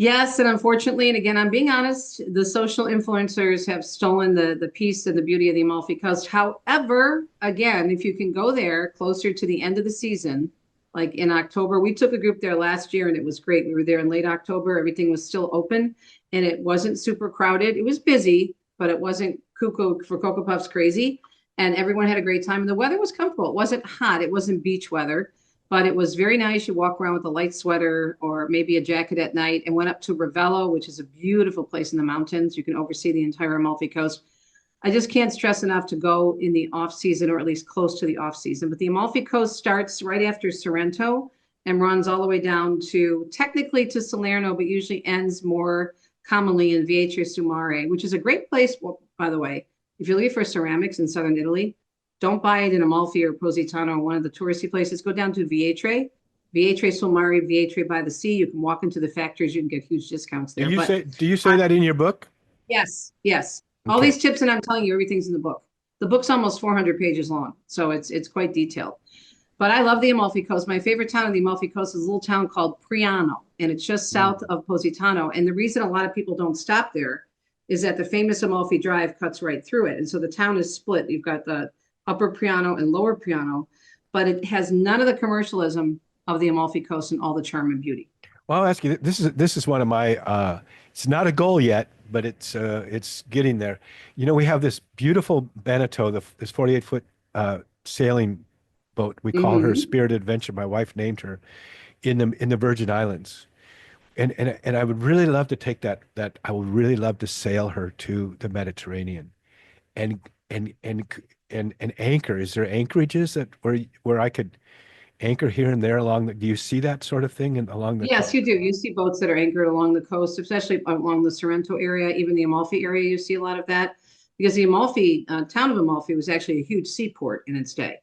Yes, and unfortunately, and again, I'm being honest, the social influencers have stolen the peace and the beauty of the Amalfi Coast. However, again, if you can go there closer to the end of the season, like in October, we took a group there last year and it was great. We were there in late October. Everything was still open and it wasn't super crowded. It was busy, but it wasn't cuckoo for Cocoa Puffs crazy. And everyone had a great time and the weather was comfortable. It wasn't hot. It wasn't beach weather. but it was very nice. You walk around with a light sweater or maybe a jacket at night, and went up to Ravello, which is a beautiful place in the mountains. You can oversee the entire Amalfi Coast. I just can't stress enough to go in the off season, or at least close to the off season. But the Amalfi Coast starts right after Sorrento and runs all the way down to technically to Salerno, but usually ends more commonly in Vietri sul Mare, which is a great place. Well, by the way, if you're looking for ceramics in southern Italy, don't buy it in Amalfi or Positano or one of the touristy places. Go down to Vietri sul Mare, Vietri by the sea. You can walk into the factories. You can get huge discounts there. Do you say that in your book? Yes, yes. All Okay. these tips, and I'm telling you, everything's in the book. The book's almost 400 pages long, so it's quite detailed. But I love the Amalfi Coast. My favorite town on the Amalfi Coast is a little town called Priano, and it's just south of Positano. And the reason a lot of people don't stop there is that the famous Amalfi Drive cuts right through it. And so the town is split. You've got the Upper Priano and Lower Priano, but it has none of the commercialism of the Amalfi Coast and all the charm and beauty. Well, I'll ask you, this is one of my it's not a goal yet, but it's getting there. You know, we have this beautiful Beneteau, this 48-foot sailing boat. We call her Mhm. Spirit Adventure. My wife named her in the Virgin Islands. And I would really love to take that I would really love to sail her to the Mediterranean and and and and anchor. Is there anchorages that where I could anchor here and there along do you see that sort of thing along the Yes, coast? you do. You see boats that are anchored along the coast, especially along the Sorrento area, even the Amalfi area. You see a lot of that because the Amalfi town of Amalfi was actually a huge seaport in its day,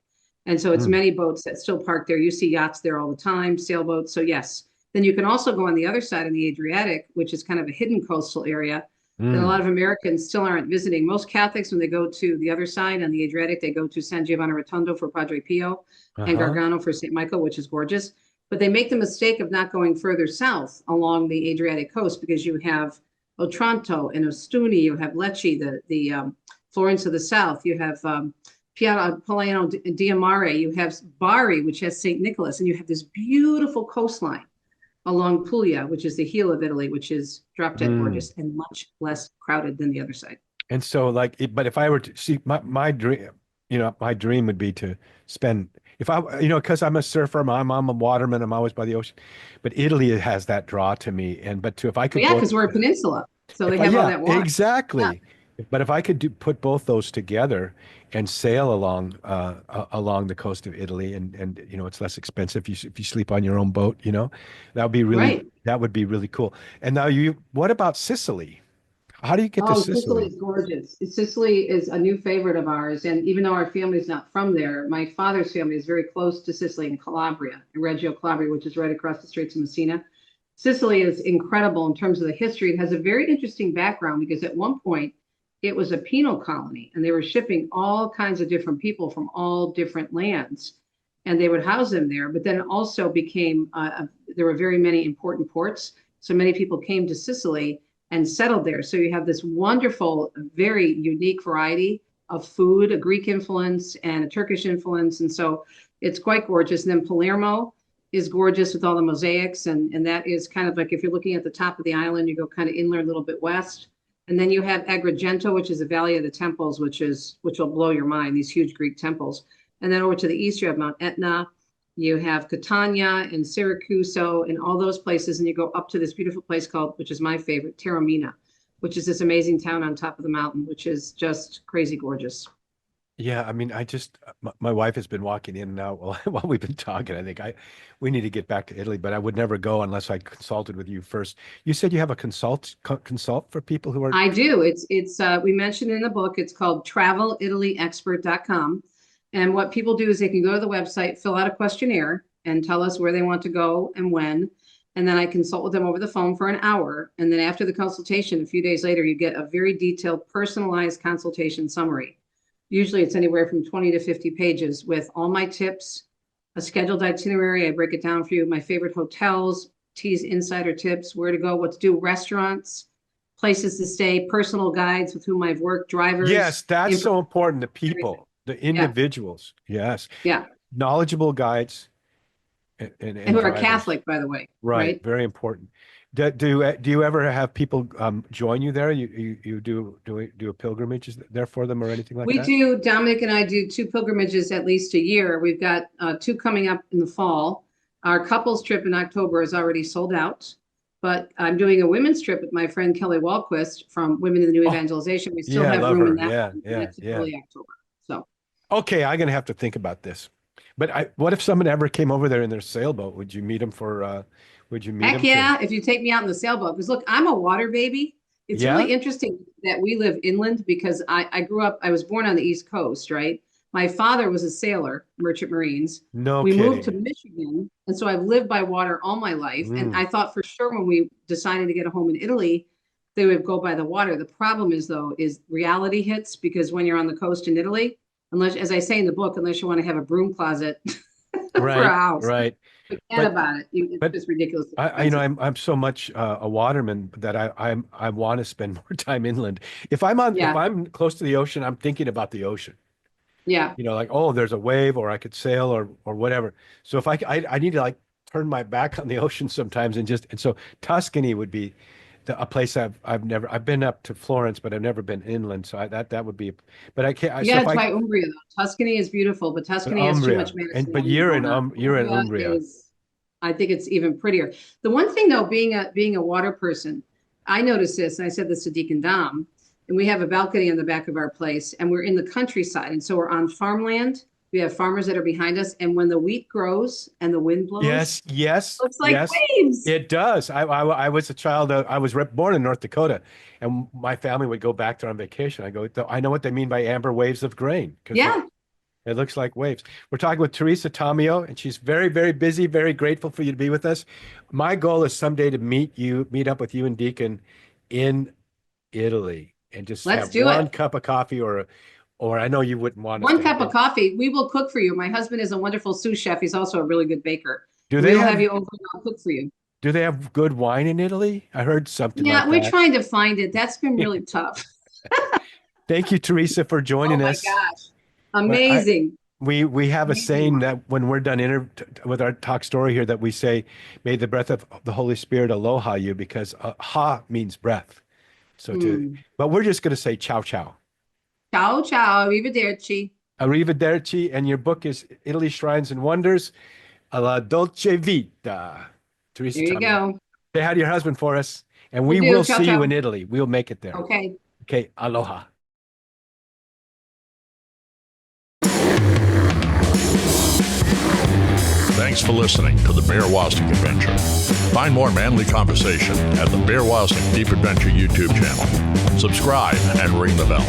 and so it's Mm, many boats that still park there. You see yachts there all the time, sailboats. So yes, then you can also go on the other side of the Adriatic, which is kind of a hidden coastal area that a lot mm, of Americans still aren't visiting. Most Catholics, when they go to the other side on the Adriatic, they go to San Giovanni Rotondo for Padre Pio and uh-huh. Gargano for St. Michael, which is gorgeous. But they make the mistake of not going further south along the Adriatic coast because you have Otranto and Ostuni, you have Lecce, the Florence of the South, you have Polano di Mare, you have Bari, which has St. Nicholas, and you have this beautiful coastline along Puglia, which is the heel of Italy, which is drop dead Mm. gorgeous and much less crowded than the other side. And so but if I were to see my dream, my dream would be to spend if I because I'm a surfer, I'm a waterman, I'm always by the ocean. But Italy has that draw to me. And but to if I Well, could yeah, both because we're a peninsula, so they if I have all yeah, that water. Yeah. exactly. But if I could put both those together and sail along the coast of Italy and it's less expensive if you sleep on your own boat, Right. that would be really cool. And now what about Sicily? How do you get to Oh, Sicily Sicily? is gorgeous. Sicily is a new favorite of ours. And even though our family's not from there, my father's family is very close to Sicily in Calabria, in Reggio Calabria, which is right across the Straits of Messina. Sicily is incredible in terms of the history. It has a very interesting background because at one point it was a penal colony and they were shipping all kinds of different people from all different lands and they would house them there. But then it also became, there were very many important ports. So many people came to Sicily and settled there. So you have this wonderful, very unique variety of food, a Greek influence and a Turkish influence. And so it's quite gorgeous. And then Palermo is gorgeous with all the mosaics. And that is kind of like if you're looking at the top of the island, you go kind of inland a little bit west. And then you have Agrigento, which is the Valley of the Temples, which will blow your mind, these huge Greek temples. And then over to the east, you have Mount Etna, you have Catania and Syracuse and all those places. And you go up to this beautiful place which is my favorite, Taormina, which is this amazing town on top of the mountain, which is just crazy gorgeous. Yeah, I mean, my wife has been walking in and out while we've been talking. I think we need to get back to Italy, but I would never go unless I consulted with you first. You said you have a consult for people who are, I do. We mentioned in the book, it's called travelitalyexpert.com. And what people do is they can go to the website, fill out a questionnaire and tell us where they want to go and when. And then I consult with them over the phone for an hour. And then after the consultation, a few days later, you get a very detailed, personalized consultation summary. Usually it's anywhere from 20 to 50 pages with all my tips, a scheduled itinerary. I break it down for you, my favorite hotels, tease insider tips, where to go, what to do, restaurants, places to stay, personal guides with whom I've worked, yes, drivers, that's info, so important. The everything. people, the Yeah, individuals. Yes. yeah. Knowledgeable guides And and who are drivers. Catholic, by the way, Right. right? Very important. Do you ever have people join you there? You do a pilgrimage there for them or anything like We that? do, Dominic and I do two pilgrimages at least a year. We've got two coming up in the fall. Our couples trip in October is already sold out, but I'm doing a women's trip with my friend Kelly Walquist from Women in the New Oh, Evangelization. We still yeah, I have love room in her. that Yeah, one, and yeah, that's in yeah. early October. So, Okay, I'm gonna have to think about this. But what if someone ever came over there in their sailboat? Would you meet heck them to? yeah, if you take me out in the sailboat, because look, I'm a water baby. It's Yeah? really interesting that we live inland because I grew up, I was born on the East Coast, right? My father was a sailor, merchant marines. No We moved to kidding. Michigan, and so I've lived by water all my life. And Mm, I thought for sure when we decided to get a home in Italy, they would go by the water. The problem is though, is reality hits because when you're on the coast in Italy, unless, as I say in the book, unless you want to have a broom closet for a right, house, right. forget But about it. It's but just ridiculously you know, expensive. I'm so much a waterman that I want to spend more time inland. If Yeah, I'm close to the ocean, I'm thinking about the ocean. yeah. You know, like, oh, there's a wave, or I could sail, or whatever. So if I need to like turn my back on the ocean sometimes and so Tuscany would be a place I've been up to Florence, but I've never been inland. So that would be, but I can't. You So if gotta I try Umbria though. Tuscany is beautiful, but but Tuscany has too much Umbria, but Mediterranean going on. you're in Umbria Umbria. is, I think it's even prettier. The one thing though, being a water person, I noticed this, and I said this to Deacon Dom, and we have a balcony on the back of our place, and we're in the countryside, and so we're on farmland. We have farmers that are behind us, and when the wheat grows and the wind blows, Yes, yes, looks like yes. waves. It does. I was a child. I was born in North Dakota, and my family would go back there on vacation. I go, I know what they mean by amber waves of grain because Yeah. it looks like waves. We're talking with Teresa Tomeo, and she's very, very busy, very grateful for you to be with us. My goal is someday to meet up with you and Deacon in Italy and just Let's have do one it. cup of coffee or I know you wouldn't want us One to have cup of dinner. coffee. We will cook for you. My husband is a wonderful sous chef. He's also a really good baker. Do We they will have have you over and I'll cook for you. do they have good wine in Italy? I heard something Yeah, like we're that. trying to find it. That's been really tough. Thank you, Teresa, for Oh joining my us. gosh. But Amazing. we have a Amazing saying one. that when we're done with our talk story here that we say, "May the breath of the Holy Spirit aloha you," because ha means breath. So Mm. but we're just going to say ciao ciao. Ciao, ciao. Arrivederci. Arrivederci, and your book is Italy Shrines and Wonders, alla dolce vita. Teresa There you Tomeo. go. Say hi to your husband for us, and Will we do. will Ciao, see you ciao. in Italy. We'll make it there. Okay. Okay, aloha. Thanks for listening to the Bear Woznick Adventure. Find more manly conversation at the Bear Woznick Deep Adventure YouTube channel. Subscribe and ring the bell.